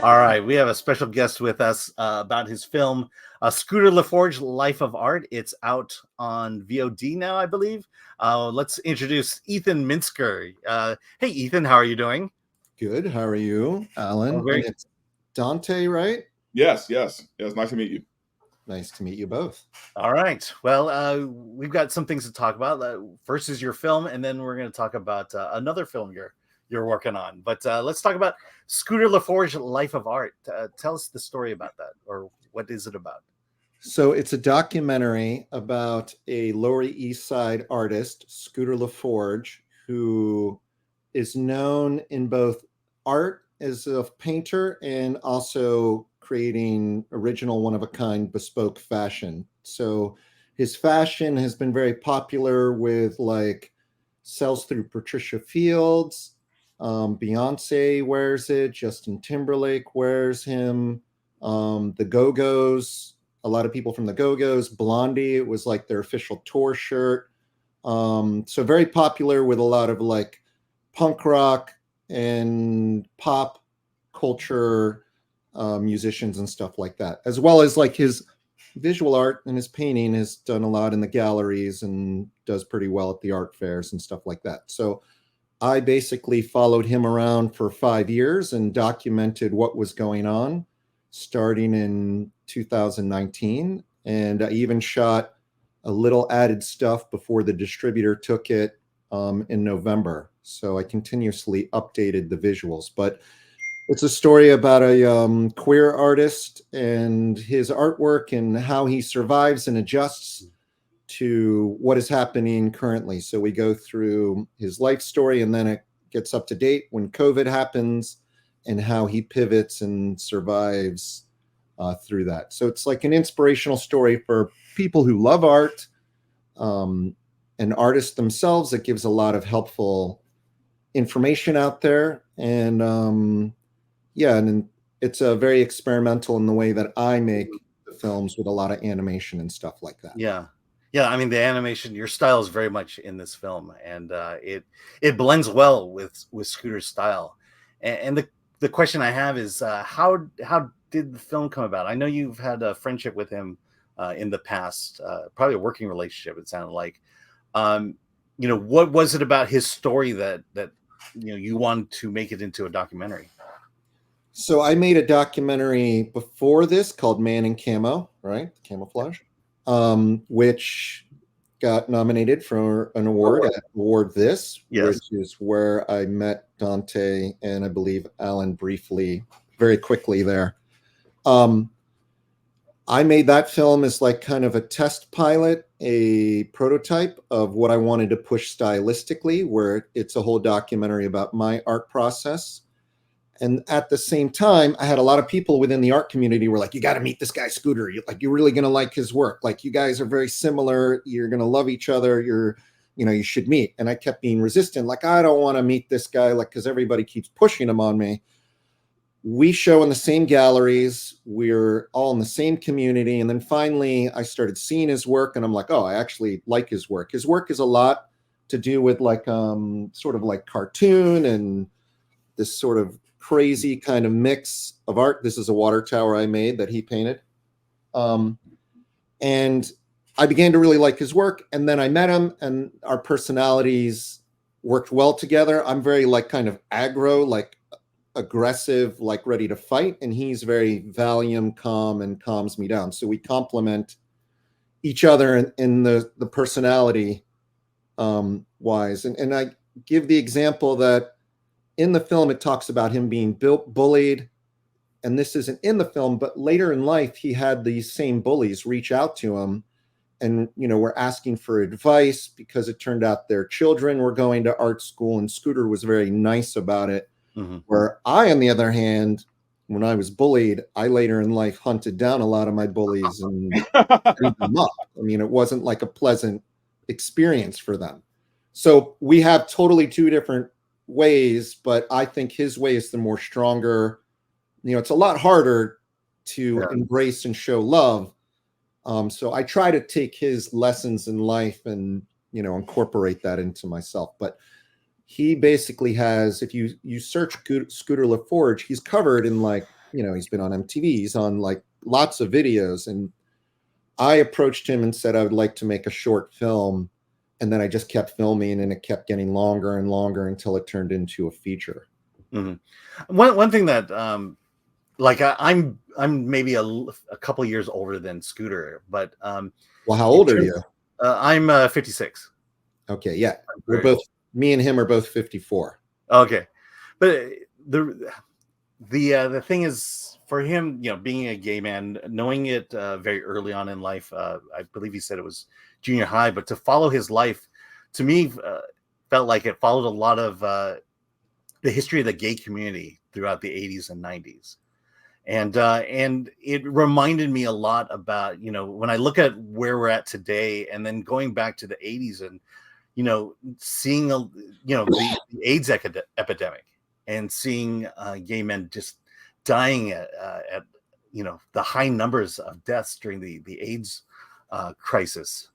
All right, we have a special guest with us about his film, Scooter LaForge, Life of Art. It's out on VOD now, I believe. Let's introduce Ethan Minsker. Hey, Ethan, how are you doing? Good. How are you, Alan? And it's Dante, right? Yes. Nice to meet you. Nice to meet you both. All right. Well, we've got some things to talk about. First is your film, and then we're going to talk about another film you're working on. But let's talk about Scooter LaForge, Life of Art. Tell us the story about that, or what is it about? So it's a documentary about a Lower East Side artist, Scooter LaForge, who is known in both art as a painter and also creating original one-of-a-kind bespoke fashion. So his fashion has been very popular with sells through Patricia Fields. Beyonce wears it. Justin Timberlake wears him. The Go-Go's, a lot of people from the Go-Go's. Blondie, it was like their official tour shirt. So very popular with a lot of punk rock and pop culture musicians and stuff like that, as well as his visual art and his painting has done a lot in the galleries and does pretty well at the art fairs and stuff like that. So I basically followed him around for 5 years and documented what was going on starting in 2019. And I even shot a little added stuff before the distributor took it in November. So I continuously updated the visuals. But it's a story about a queer artist and his artwork and how he survives and adjusts to what is happening currently. So we go through his life story, and then it gets up to date when COVID happens and how he pivots and survives through that. So it's like an inspirational story for people who love art and artists themselves. It gives a lot of helpful information out there. And and it's very experimental in the way that I make the films, with a lot of animation and stuff like that. Yeah, I mean, the animation, your style is very much in this film, and it blends well with Scooter's style. And the question I have is, how did the film come about? I know you've had a friendship with him in the past, probably a working relationship, it sounded like. What was it about his story that you wanted to make it into a documentary? So I made a documentary before this called Man in Camo, right? Camouflage. Which got nominated for an award at Award This, yes, which is where I met Dante and I believe Alan briefly, very quickly there. I made that film as kind of a test pilot, a prototype of what I wanted to push stylistically, where it's a whole documentary about my art process. And at the same time, I had a lot of people within the art community were like, you got to meet this guy, Scooter. You're really going to like his work. You guys are very similar. You're going to love each other. You should meet. And I kept being resistant. I don't want to meet this guy, because everybody keeps pushing him on me. We show in the same galleries. We're all in the same community. And then finally, I started seeing his work and I'm like, oh, I actually like his work. His work is a lot to do with sort of cartoon and this sort of crazy kind of mix of art. This is a water tower I made that he painted. And I began to really like his work. And then I met him and our personalities worked well together. I'm very kind of aggro, aggressive, ready to fight. And he's very Valium, calm, and calms me down. So we complement each other in the personality wise. And I give the example that in the film, it talks about him being bullied, and this isn't in the film, but later in life, he had these same bullies reach out to him and, were asking for advice because it turned out their children were going to art school, and Scooter was very nice about it. Mm-hmm. Where I, on the other hand, when I was bullied, I later in life hunted down a lot of my bullies and beat them up. I mean, it wasn't a pleasant experience for them. So we have totally two different ways, but I think his way is the more stronger. It's a lot harder to embrace and show love. So I try to take his lessons in life and, incorporate that into myself. But he basically has, if you search Scooter LaForge, he's covered in he's been on MTV, he's on like lots of videos. And I approached him and said I would like to make a short film. And then I just kept filming, and it kept getting longer and longer until it turned into a feature. Mm-hmm. One thing that like I'm maybe a couple years older than Scooter, but well, how old are you? I'm 56. Okay, yeah, we're both, me and him are both 54. Okay, but the thing is, for him, being a gay man, knowing it very early on in life, I believe he said it was junior high, but to follow his life, to me, felt like it followed a lot of the history of the gay community throughout the 80s and 90s. And it reminded me a lot about, when I look at where we're at today, and then going back to the 80s and, seeing, the AIDS epidemic, and seeing gay men just dying at the high numbers of deaths during the AIDS crisis.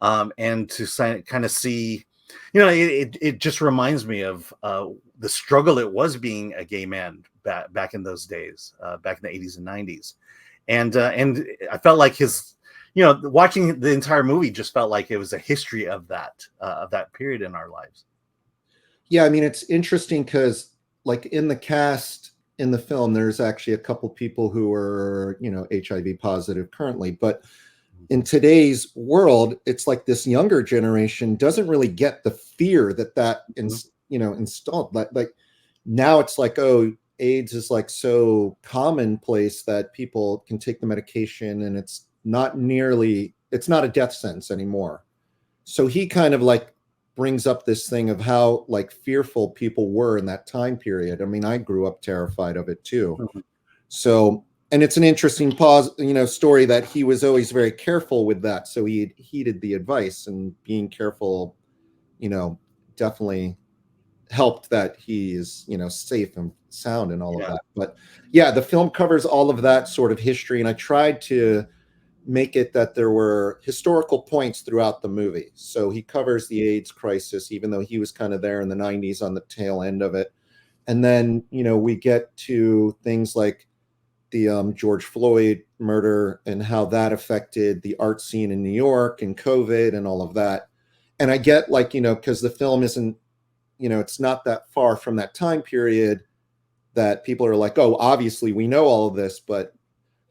And to kind of see, it just reminds me of the struggle it was being a gay man back in those days, back in the 80s and 90s. And I felt like his, watching the entire movie just felt like it was a history of that period in our lives. Yeah, I mean, it's interesting because like in the cast in the film, there's actually a couple people who are, HIV positive currently, but in today's world, it's like this younger generation doesn't really get the fear that installed. Like now it's like, oh, AIDS is like so commonplace that people can take the medication, and it's not a death sentence anymore. So he kind of like brings up this thing of how like fearful people were in that time period. I mean, I grew up terrified of it too. Mm-hmm. So, and it's an interesting story that he was always very careful with that. So he heeded the advice, and being careful, definitely helped that he is, safe and sound and all of that. But yeah, the film covers all of that sort of history. And I tried to make it that there were historical points throughout the movie. So he covers the AIDS crisis, even though he was kind of there in the 90s on the tail end of it. And then, we get to things like the George Floyd murder and how that affected the art scene in New York and COVID and all of that. And I get like, because the film isn't, it's not that far from that time period, that people are like, oh, obviously we know all of this. But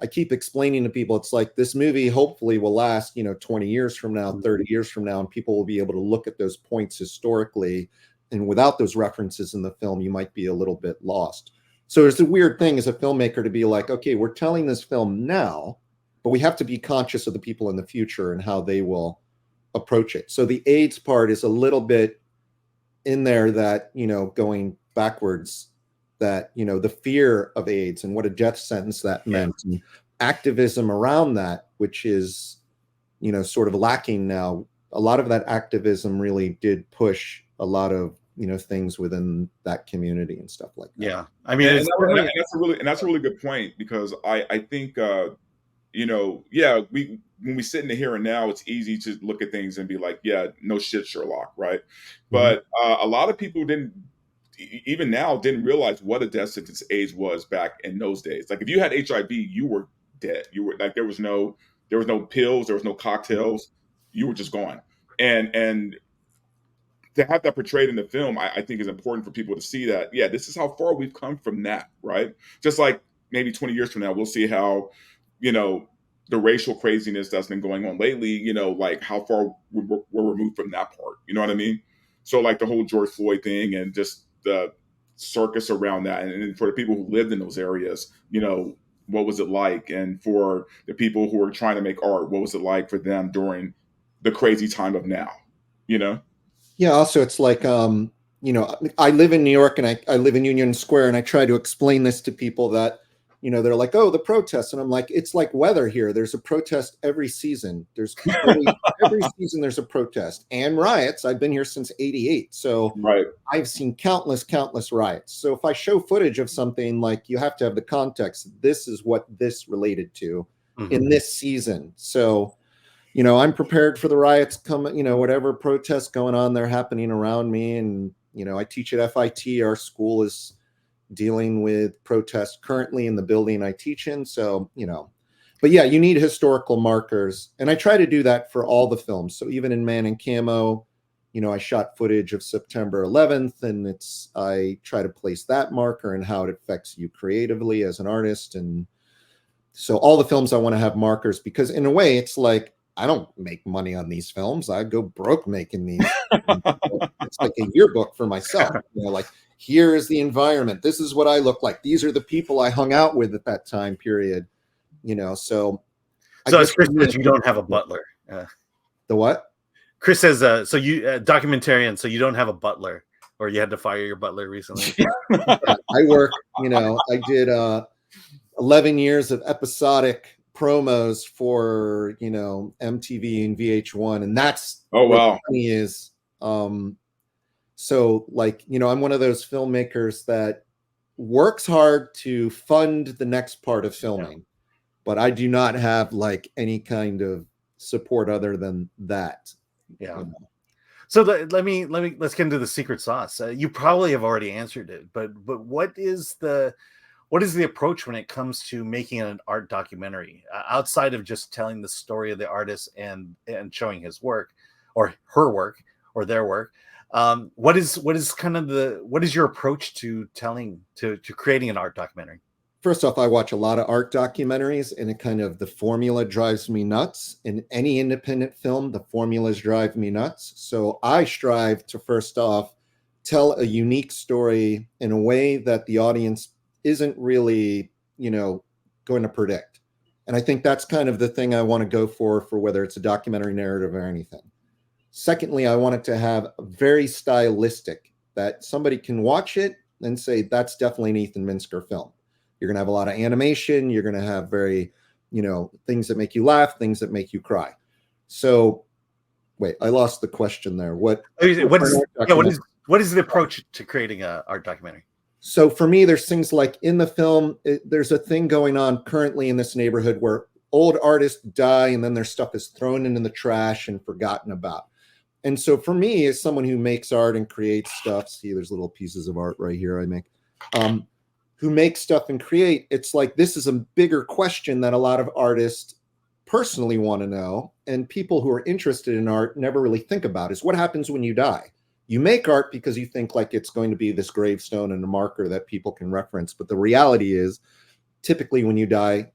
I keep explaining to people, it's like this movie hopefully will last, 20 years from now, 30 years from now, and people will be able to look at those points historically. And without those references in the film, you might be a little bit lost. So it's a weird thing as a filmmaker to be like, okay, we're telling this film now, but we have to be conscious of the people in the future and how they will approach it. So the AIDS part is a little bit in there that, going backwards, that, the fear of AIDS and what a death sentence that meant, and activism around that, which is, sort of lacking now. A lot of that activism really did push a lot of, things within that community and stuff like that. Yeah. I mean, that's a really good point, because I think, when we sit in the here and now, it's easy to look at things and be like, yeah, no shit, Sherlock, right? Mm-hmm. But a lot of people even now didn't realize what a death sentence AIDS was back in those days. Like if you had HIV, you were dead. You were like, there was no pills, there was no cocktails, you were just gone. And to have that portrayed in the film, I think is important for people to see that, yeah, this is how far we've come from that, right? Just like maybe 20 years from now, we'll see how, the racial craziness that's been going on lately, like how far we're removed from that part. You know what I mean? So like the whole George Floyd thing and just the circus around that. And for the people who lived in those areas, what was it like? And for the people who are trying to make art, what was it like for them during the crazy time of now, Yeah, also it's like, I live in New York, and I live in Union Square, and I try to explain this to people that, they're like, oh, the protests. And I'm like, it's like weather here. There's a protest every season. Every season there's a protest and riots. I've been here since 88. So right. I've seen countless riots. So if I show footage of something, like, you have to have the context. This is what this related to in this season. So, I'm prepared for the riots coming, whatever protests going on there happening around me. And, I teach at FIT. Our school is, dealing with protests currently in the building I teach in. So, but yeah, you need historical markers. And I try to do that for all the films. So even in Man in Camo, I shot footage of September 11th, and I try to place that marker and how it affects you creatively as an artist. And so all the films I want to have markers, because in a way it's like, I don't make money on these films. I go broke making these. It's like a yearbook for myself. Like, here is the environment. This is what I look like. These are the people I hung out with at that time period. So as Chris says, you don't have a butler. The what? Chris says, so you documentarian, so you don't have a butler, or you had to fire your butler recently. Yeah, I work, I did 11 years of episodic promos for, MTV and VH1. And that's wow. The funny is, so like, I'm one of those filmmakers that works hard to fund the next part of filming, but I do not have like any kind of support other than that. Yeah. So let's get into the secret sauce. You probably have already answered it, but what is the approach when it comes to making an art documentary, outside of just telling the story of the artist and showing his work or her work or their work? What is your approach to creating an art documentary? First off, I watch a lot of art documentaries, and the formula drives me nuts. In any independent film, the formulas drive me nuts. So I strive to, first off, tell a unique story in a way that the audience isn't really, going to predict. And I think that's kind of the thing I want to go for whether it's a documentary narrative or anything. Secondly, I want it to have very stylistic, that somebody can watch it and say, that's definitely an Ethan Minsker film. You're going to have a lot of animation. You're going to have very, things that make you laugh, things that make you cry. So wait, I lost the question there. What is the approach to creating an art documentary? So for me, there's things like in the film, there's a thing going on currently in this neighborhood where old artists die and then their stuff is thrown into the trash and forgotten about. And so for me, as someone who makes art and creates stuff, see, there's little pieces of art right here I make, who make stuff and create, it's like, this is a bigger question that a lot of artists personally want to know. And people who are interested in art never really think about is what happens when you die. You make art because you think like it's going to be this gravestone and a marker that people can reference. But the reality is, typically when you die,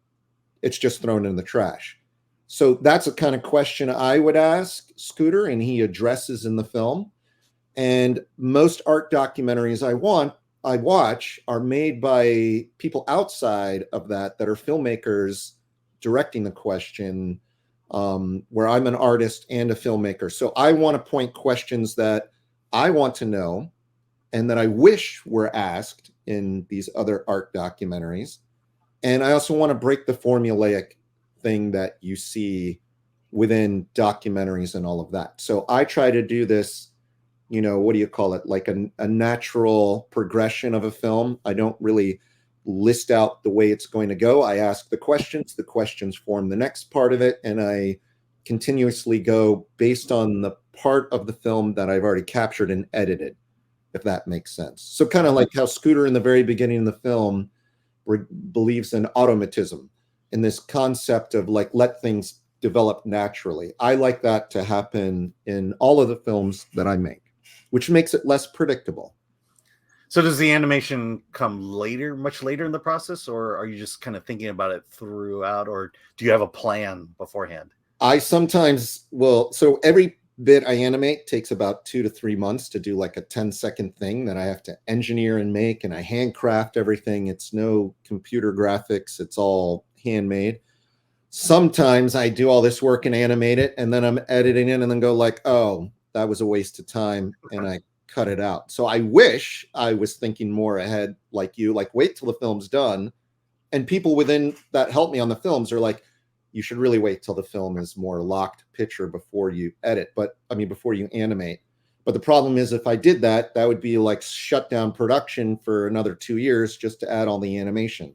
it's just thrown in the trash. So that's a kind of question I would ask Scooter, and he addresses in the film. And most art documentaries I watch are made by people outside of that are filmmakers directing the question, where I'm an artist and a filmmaker. So I want to point questions that I want to know and that I wish were asked in these other art documentaries. And I also want to break the formulaic thing that you see within documentaries and all of that. So I try to do this, what do you call it? Like a natural progression of a film. I don't really list out the way it's going to go. I ask the questions form the next part of it. And I continuously go based on the part of the film that I've already captured and edited, if that makes sense. So kind of like how Scooter in the very beginning of the film believes in automatism, in this concept of like, let things develop naturally. I like that to happen in all of the films that I make, which makes it less predictable. So does the animation come later, much later in the process, or are you just kind of thinking about it throughout, or do you have a plan beforehand? I sometimes will. So every bit I animate takes about 2 to 3 months to do like a 10-second thing that I have to engineer and make, and I handcraft everything. It's no computer graphics. It's all handmade. Sometimes I do all this work and animate it, and then I'm editing it and then go like, oh, that was a waste of time, and I cut it out. So I wish I was thinking more ahead like you, like wait till the film's done. And people within that help me on the films are like, you should really wait till the film is more locked picture before you edit, before you animate. But the problem is, if I did that, that would be like shut down production for another 2 years just to add all the animation.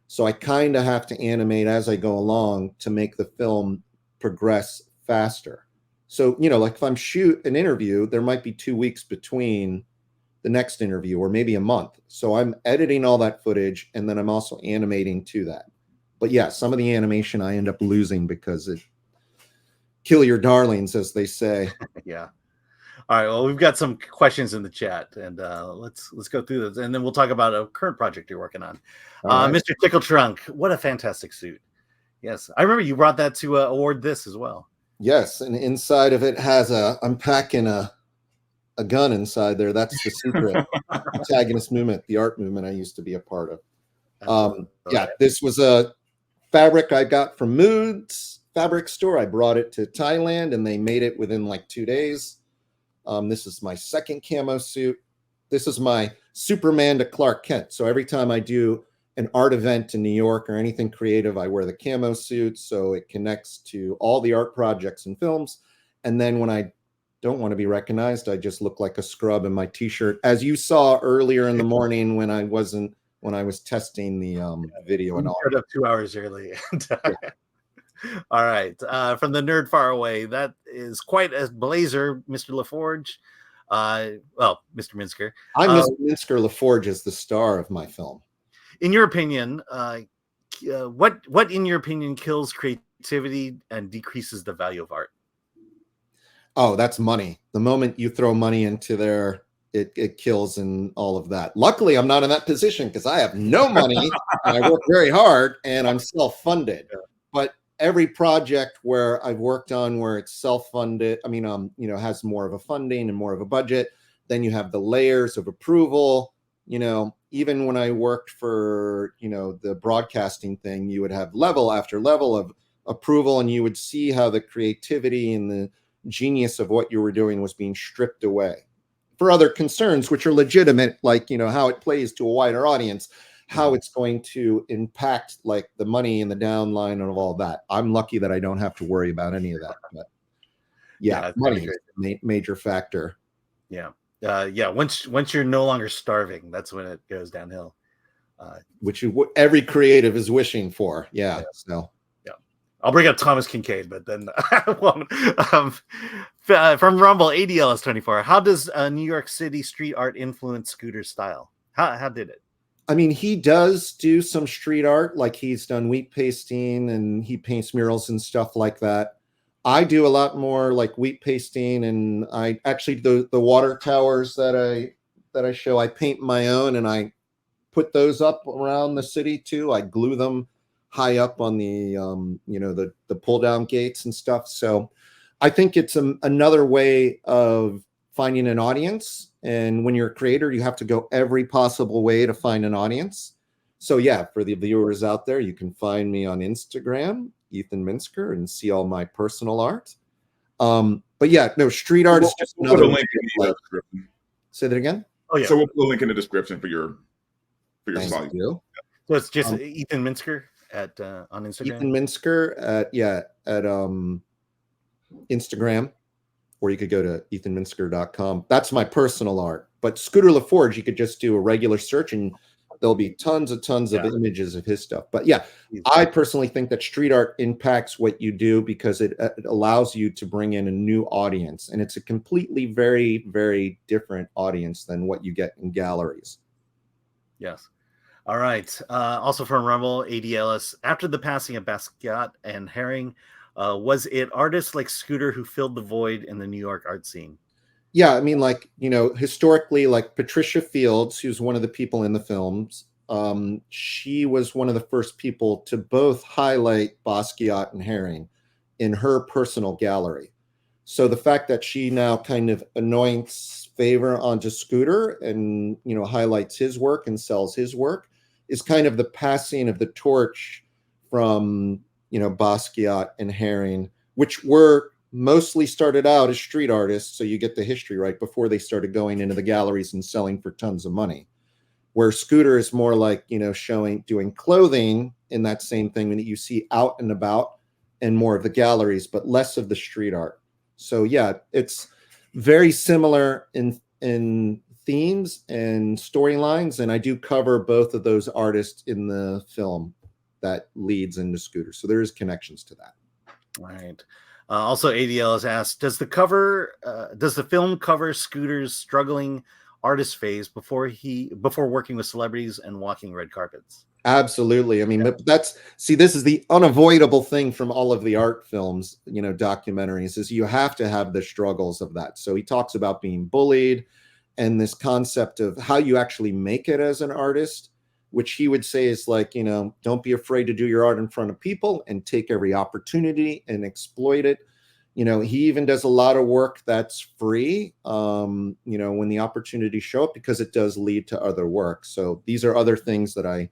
So I kind of have to animate as I go along to make the film progress faster. So, like if I'm shoot an interview, there might be 2 weeks between the next interview, or maybe a month. So I'm editing all that footage, and then I'm also animating to that. But yeah, some of the animation I end up losing because it kill your darlings, as they say. Yeah. All right. Well, we've got some questions in the chat, and let's go through those, and then we'll talk about a current project you're working on. Right. Mr. Tickle Trunk, what a fantastic suit! Yes, I remember you brought that to award this as well. Yes, and inside of it has I'm packing a gun inside there. That's the secret protagonist movement, the art movement I used to be a part of. Yeah, this was a fabric I got from Moods fabric store. I brought it to Thailand, and they made it within like 2 days. This is my second camo suit. This is my Superman to Clark Kent. So every time I do an art event in New York or anything creative, I wear the camo suit, so it connects to all the art projects and films. And then when I don't want to be recognized, I just look like a scrub in my t-shirt, as you saw earlier in the morning when I was testing the video and all. Showed up 2 hours early. All right. From the nerd far away, that is quite a blazer, Mr. LaForge. Well, Mr. Minsker. I'm Mr. Minsker. LaForge is the star of my film. In your opinion, what in your opinion kills creativity and decreases the value of art? Oh, that's money. The moment you throw money into there, it kills and all of that. Luckily, I'm not in that position because I have no money and I work very hard and I'm self-funded. But every project where I've worked on where it's self-funded, has more of a funding and more of a budget, then you have the layers of approval. Even when I worked for, the broadcasting thing, you would have level after level of approval, and you would see how the creativity and the genius of what you were doing was being stripped away for other concerns, which are legitimate, like, how it plays to a wider audience, how it's going to impact like the money and the downline and all that. I'm lucky that I don't have to worry about any of that. But yeah, money is a major factor. Yeah. Once you're no longer starving, that's when it goes downhill. Which every creative is wishing for. Yeah. So I'll bring up Thomas Kincaid, but then I won't. From Rumble, ADLS24. How does New York City street art influence Scooter's style? How did it? He does do some street art, like he's done wheat pasting and he paints murals and stuff like that. I do a lot more like wheat pasting, and I actually the water towers that I show, I paint my own, and I put those up around the city too. I glue them high up on the the pull down gates and stuff. So I think it's another way of finding an audience. And when you're a creator, you have to go every possible way to find an audience. So yeah, for the viewers out there, you can find me on Instagram, Ethan Minsker, and see all my personal art. But yeah, no, street art is just another link in the description. Say that again. Oh yeah. So we'll put a link in the description for your site. So it's just Ethan Minsker at on Instagram. Ethan Minsker at Instagram, or you could go to ethanminsker.com. That's my personal art. But Scooter LaForge, you could just do a regular search and there'll be tons of images of his stuff. But yeah, I personally think that street art impacts what you do because it allows you to bring in a new audience. And it's a completely very, very different audience than what you get in galleries. Yes. All right. Also from Rumble, ADLS, after the passing of Basquiat and Herring, was it artists like Scooter who filled the void in the New York art scene? Yeah, historically, like Patricia Fields, who's one of the people in the films, she was one of the first people to both highlight Basquiat and Herring in her personal gallery. So the fact that she now kind of anoints favor onto Scooter and, highlights his work and sells his work is kind of the passing of the torch from, Basquiat and Herring, which were mostly started out as street artists. So you get the history right before they started going into the galleries and selling for tons of money. Where Scooter is more like, doing clothing in that same thing that you see out and about, and more of the galleries, but less of the street art. So yeah, it's very similar in themes and storylines. And I do cover both of those artists in the film that leads into Scooter. So there is connections to that. All right. Also, ADL has asked, does the film cover Scooter's struggling artist phase before working with celebrities and walking red carpets. Absolutely. I mean, this is the unavoidable thing from all of the art films, documentaries, is you have to have the struggles of that. So he talks about being bullied and this concept of how you actually make it as an artist, which he would say is like, don't be afraid to do your art in front of people and take every opportunity and exploit it. He even does a lot of work that's free, when the opportunities show up, because it does lead to other work. So these are other things that I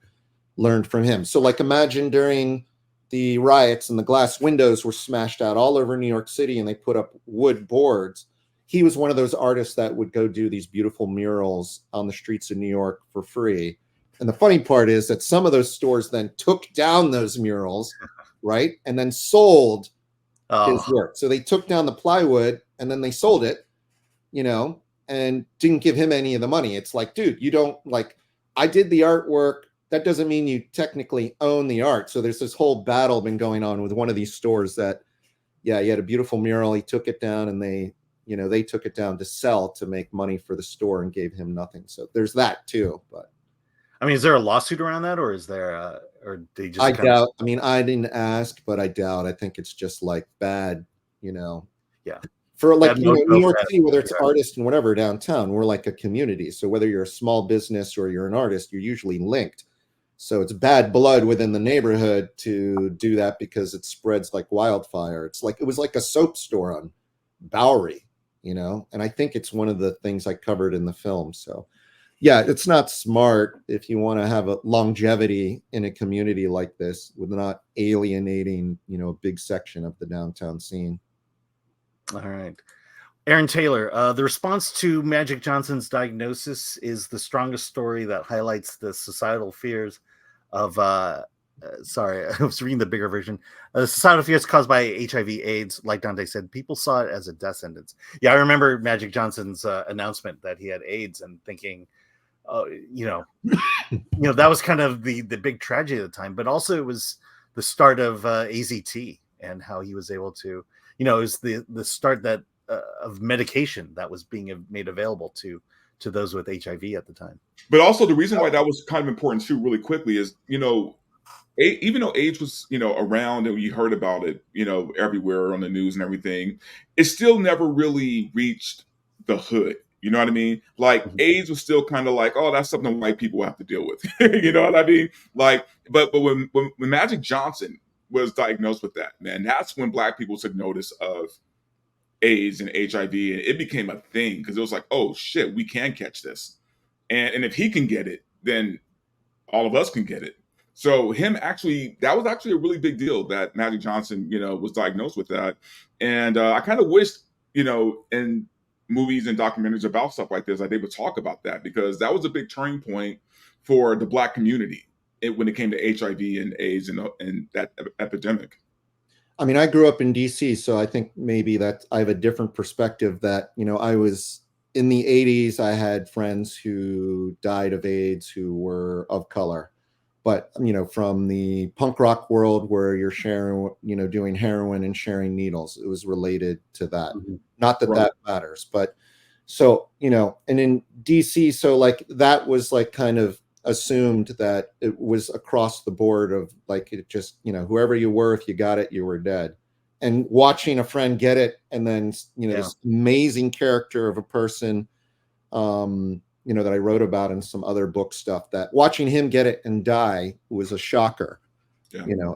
learned from him. So like, imagine during the riots and the glass windows were smashed out all over New York City and they put up wood boards. He was one of those artists that would go do these beautiful murals on the streets of New York for free. And the funny part is that some of those stores then took down those murals, right? And then sold his work. So they took down the plywood and then they sold it, and didn't give him any of the money. It's like, dude, you don't, like, I did the artwork. That doesn't mean you technically own the art. So there's this whole battle been going on with one of these stores that, he had a beautiful mural. He took it down and they took it down to sell to make money for the store and gave him nothing. So there's that too. But I mean, is there a lawsuit around that, or is there, or they just? I doubt. I mean, I didn't ask, but I doubt. I think it's just like bad, Yeah. For like, New York City, whether it's artists and whatever downtown, we're like a community. So whether you're a small business or you're an artist, you're usually linked. So it's bad blood within the neighborhood to do that because it spreads like wildfire. It was like a soap store on Bowery, and I think it's one of the things I covered in the film. So yeah, it's not smart if you want to have a longevity in a community like this with not alienating, a big section of the downtown scene. All right. Aaron Taylor, the response to Magic Johnson's diagnosis is the strongest story that highlights the societal fears of, sorry, I was reading the bigger version. Societal fears caused by HIV/AIDS, like Dante said, people saw it as a death sentence. Yeah, I remember Magic Johnson's announcement that he had AIDS and thinking, that was kind of the big tragedy at the time, but also it was the start of AZT and how he was able to, it was the start that of medication that was being made available to those with HIV at the time. But also the reason why that was kind of important too, really quickly, is even though AIDS was around and we heard about it everywhere on the news and everything, it still never really reached the hood. You know what I mean? Like, AIDS was still kind of like, oh, that's something white people have to deal with. You know what I mean? Like, but when Magic Johnson was diagnosed with that, man, that's when Black people took notice of AIDS and HIV, and it became a thing because it was like, oh shit, we can catch this, and if he can get it, then all of us can get it. So that was actually a really big deal that Magic Johnson, was diagnosed with that, and I kind of wished, in movies and documentaries about stuff like this, they would talk about that, because that was a big turning point for the Black community when it came to HIV and AIDS and that epidemic. I mean, I grew up in DC, so I think maybe that I have a different perspective that, I was in the 80s, I had friends who died of AIDS who were of color. But, from the punk rock world where you're sharing, doing heroin and sharing needles, it was related to that. Mm-hmm. Not that that matters, but so, and in DC, so like that was like kind of assumed that it was across the board of like, it just, whoever you were, if you got it, you were dead. And watching a friend get it, and then, this amazing character of a person, that I wrote about in some other book stuff, that watching him get it and die was a shocker,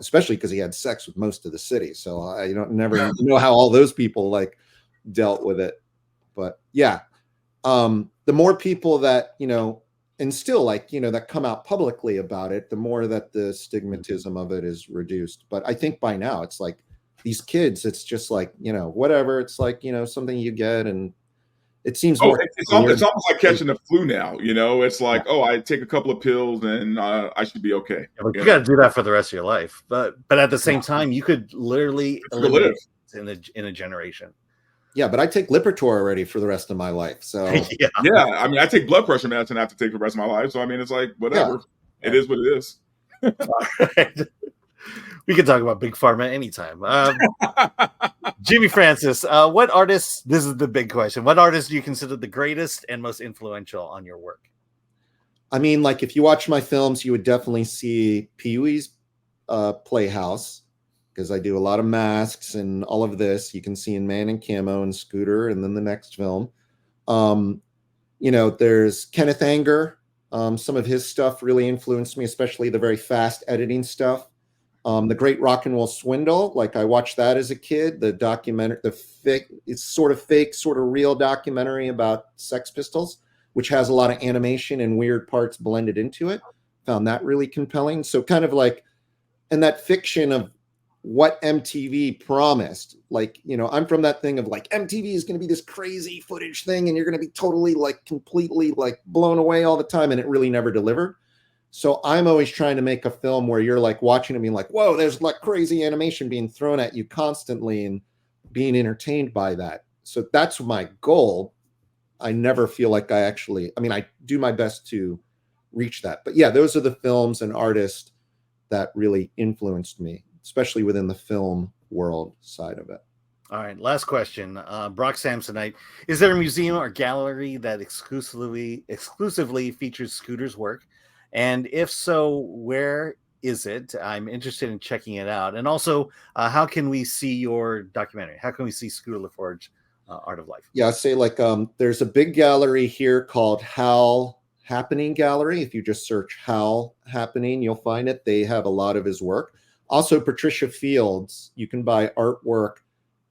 especially because he had sex with most of the city. So I never know how all those people like dealt with it. But yeah, the more people that, and still like, that come out publicly about it, the more that the stigmatism of it is reduced. But I think by now it's like these kids, it's just like, whatever. It's like, something you get, and it seems more. It's almost like catching the flu now. It's like, I take a couple of pills and I should be okay. Yeah, but you got to do that for the rest of your life. But at the same time, you could literally eliminate it in a generation. Yeah, but I take Lipitor already for the rest of my life. So yeah. I mean, I take blood pressure medicine I have to take for the rest of my life. So I mean, it's like whatever. Yeah. It is what it is. All right. We can talk about Big Pharma anytime. Jimmy Francis, what artists, this is the big question, what artists do you consider the greatest and most influential on your work? I mean, like if you watch my films, you would definitely see Pee-wee's Playhouse, because I do a lot of masks and all of this. You can see in Man in Camo and Scooter, and then the next film. There's Kenneth Anger. Some of his stuff really influenced me, especially the very fast editing stuff. The Great Rock and Roll Swindle, like I watched that as a kid. The documentary, it's sort of fake, sort of real documentary about Sex Pistols, which has a lot of animation and weird parts blended into it. Found that really compelling. So kind of like, and that fiction of what MTV promised, like, I'm from that thing of like, MTV is going to be this crazy footage thing and you're going to be totally like completely like blown away all the time. And it really never delivered. So I'm always trying to make a film where you're like watching it being like, whoa, there's like crazy animation being thrown at you constantly and being entertained by that. So that's my goal. I never feel like I do my best to reach that. But yeah, those are the films and artists that really influenced me, especially within the film world side of it. All right, last question. Brock Samsonite, is there a museum or gallery that exclusively features Scooter's work? And if so, where is it? I'm interested in checking it out. And also, how can we see your documentary? How can we see Scooter LaForge, Art of Life? Yeah, I say like there's a big gallery here called Hal Happening Gallery. If you just search Hal Happening, you'll find it. They have a lot of his work. Also, Patricia Fields, you can buy artwork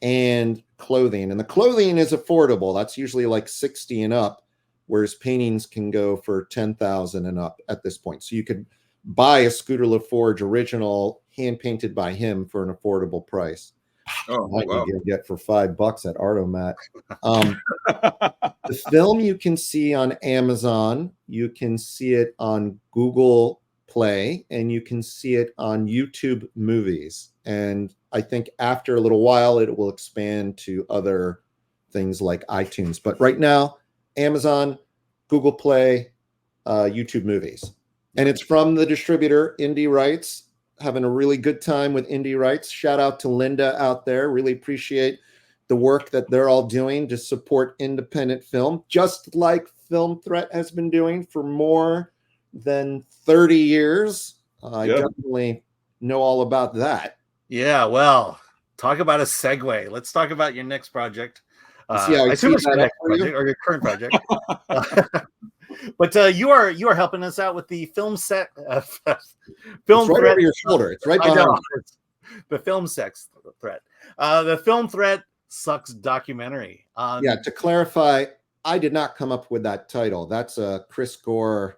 and clothing. And the clothing is affordable. That's usually like 60 and up, whereas paintings can go for 10,000 and up at this point. So you could buy a Scooter LaForge original hand painted by him for an affordable price. Oh, wow. You can get for $5 at Artomat. The film you can see on Amazon, you can see it on Google Play, and you can see it on YouTube Movies. And I think after a little while, it will expand to other things like iTunes. But right now, Amazon, Google Play, YouTube Movies. And it's from the distributor, Indie Rights. Having a really good time with Indie Rights. Shout out to Linda out there. Really appreciate the work that they're all doing to support independent film, just like Film Threat has been doing for more than 30 years. I definitely know all about that. Yeah, well, talk about a segue. Let's talk about your next project. I assume it's your next project or your current project. But you are helping us out with the film set. Film right threat over your shoulder. It's right behind you. The film sex threat. The Film Threat Sucks documentary. To clarify, I did not come up with that title. That's a Chris Gore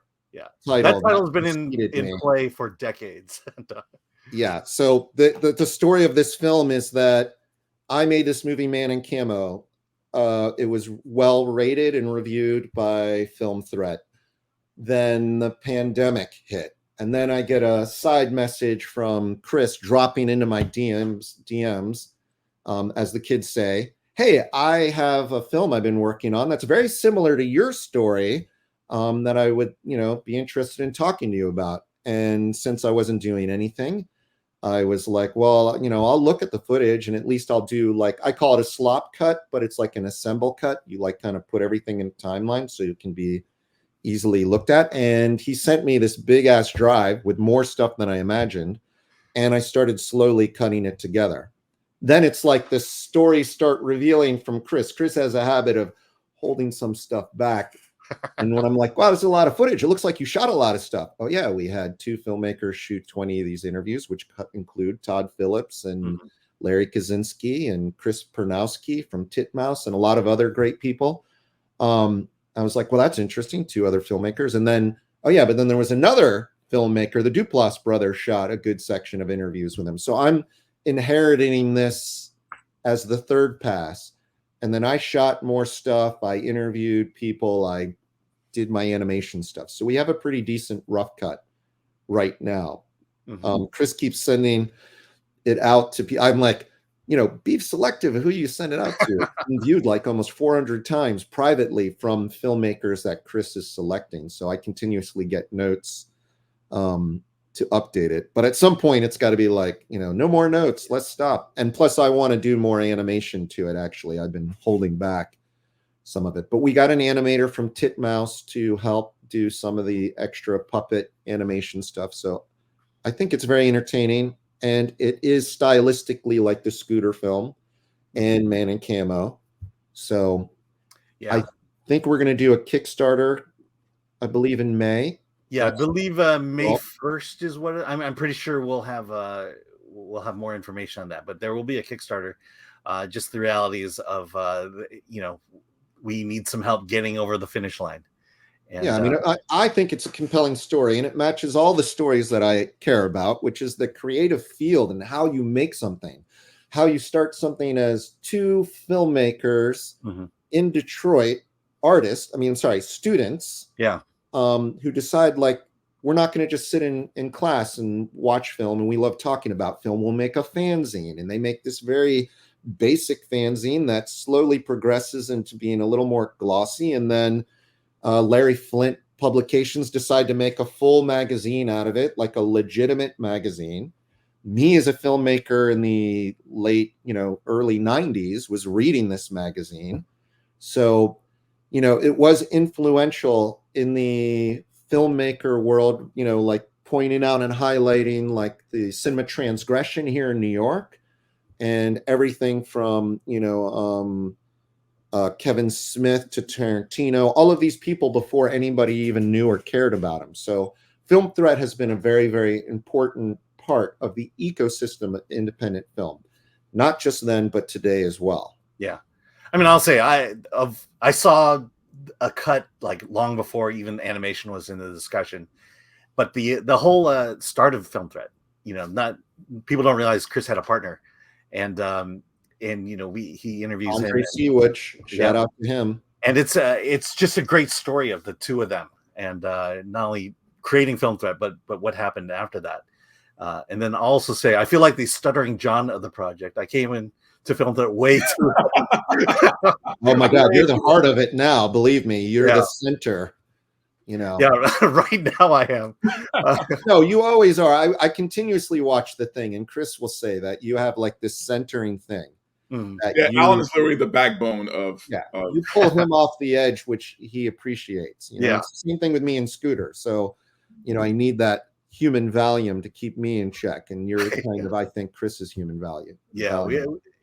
title. That title's been in play for decades. Yeah. So the story of this film is that I made this movie, Man in Camo. It was well rated and reviewed by Film Threat. Then the pandemic hit. And then I get a side message from Chris dropping into my DMs, as the kids say, hey, I have a film I've been working on that's very similar to your story, that I would, be interested in talking to you about. And since I wasn't doing anything, I was like, well, I'll look at the footage and at least I'll do like, I call it a slop cut, but it's like an assemble cut. You like kind of put everything in a timeline so it can be easily looked at. And he sent me this big ass drive with more stuff than I imagined. And I started slowly cutting it together. Then it's like the stories start revealing from Chris. Chris has a habit of holding some stuff back. And when I'm like, wow, there's a lot of footage. It looks like you shot a lot of stuff. Oh, yeah, we had 2 filmmakers shoot 20 of these interviews, which include Todd Phillips and Larry Kaczynski and Chris Pernowski from Titmouse and a lot of other great people. I was like, well, that's interesting. 2 other filmmakers. And then, but then there was another filmmaker, the Duplass brothers, shot a good section of interviews with him. So I'm inheriting this as the third pass. And then I shot more stuff. I interviewed people. I did my animation stuff. So we have a pretty decent rough cut right now. Chris keeps sending it out to people. I'm like, be selective of who you send it out to. It's viewed like almost 400 times privately from filmmakers that Chris is selecting. So I continuously get notes to to update it. But at some point, it's got to be like, no more notes. Let's stop. And plus, I want to do more animation to it. Actually, I've been holding back some of it. But we got an animator from Titmouse to help do some of the extra puppet animation stuff. So I think it's very entertaining, and it is stylistically like the Scooter film and Man in Camo. So Yeah. I think we're going to do a Kickstarter, I believe, in May. Yeah, I believe May 1st is what I'm pretty sure we'll have more information on that. But there will be a Kickstarter. Just the realities of we need some help getting over the finish line. And, yeah, I mean, I think it's a compelling story, and it matches all the stories that I care about, which is the creative field and how you make something, how you start something as two filmmakers in Detroit, students, who decide, like, we're not going to just sit in class and watch film, and we love talking about film. We'll make a fanzine, and they make this very basic fanzine that slowly progresses into being a little more glossy, and then Larry Flint Publications decide to make a full magazine out of it, like a legitimate magazine. Me as a filmmaker in the late, early 90s was reading this magazine. So, it was influential in the filmmaker world, like pointing out and highlighting like the cinema transgression here in New York and everything from, Kevin Smith to Tarantino, all of these people before anybody even knew or cared about them. So Film Threat has been a very, very important part of the ecosystem of independent film, not just then, but today as well. Yeah. I mean, I'll say I saw a cut like long before even animation was in the discussion, but the whole start of Film Threat, not people don't realize Chris had a partner, and he interviews Andre Seawood, shout out to him. And it's just a great story of the two of them, and not only creating Film Threat, but what happened after that. And then I'll also say I feel like the stuttering John of the project. I came in to Film Threat way too. Oh my God, you're the heart of it now. Believe me, you're the center. Yeah, right now I am. No, you always are. I continuously watch the thing, and Chris will say that you have like this centering thing. Alan is literally the backbone of. Yeah, you pull him off the edge, which he appreciates. It's the same thing with me and Scooter. So, I need that human Valium to keep me in check, and you're kind of, I think, Chris's human value. Yeah,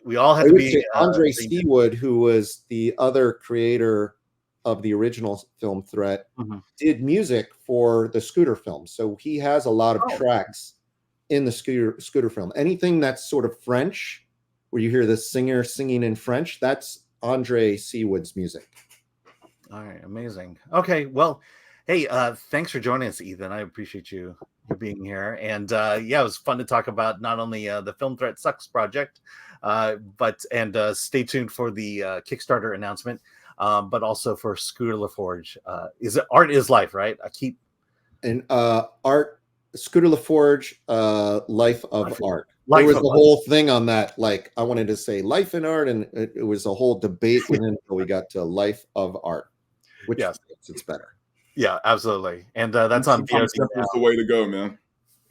we all have to be. Andre Seawood, who was the other creator of the original Film Threat, did music for the Scooter film, so he has a lot of tracks in the Scooter film. Anything that's sort of French, where you hear the singer singing in French, that's Andre Seawood's music. All right, amazing. Okay, well, hey, thanks for joining us, Ethan. I appreciate you being here. And it was fun to talk about not only the Film Threat Sucks project, but stay tuned for the Kickstarter announcement, but also for Scooter LaForge. Is it Art is Life, right? Art, Scooter LaForge, Life of Art. There was the whole thing on that. Like, I wanted to say Life in Art, and it was a whole debate until we got to Life of Art, which it's better. Yeah, absolutely. And that's on VOD. That's the way to go, man.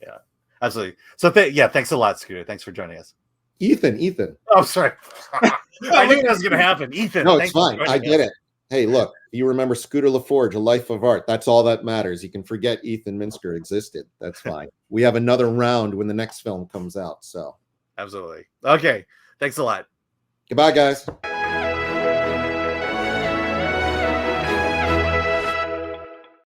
Yeah, absolutely. So thanks a lot, Scooter. Thanks for joining us. Ethan. Oh, sorry. I knew that was going to happen. Ethan. No, it's fine. I get it. Hey, look, you remember Scooter LaForge, A Life of Art. That's all that matters. You can forget Ethan Minsker existed. That's fine. We have another round when the next film comes out. So absolutely. Okay. Thanks a lot. Goodbye, guys.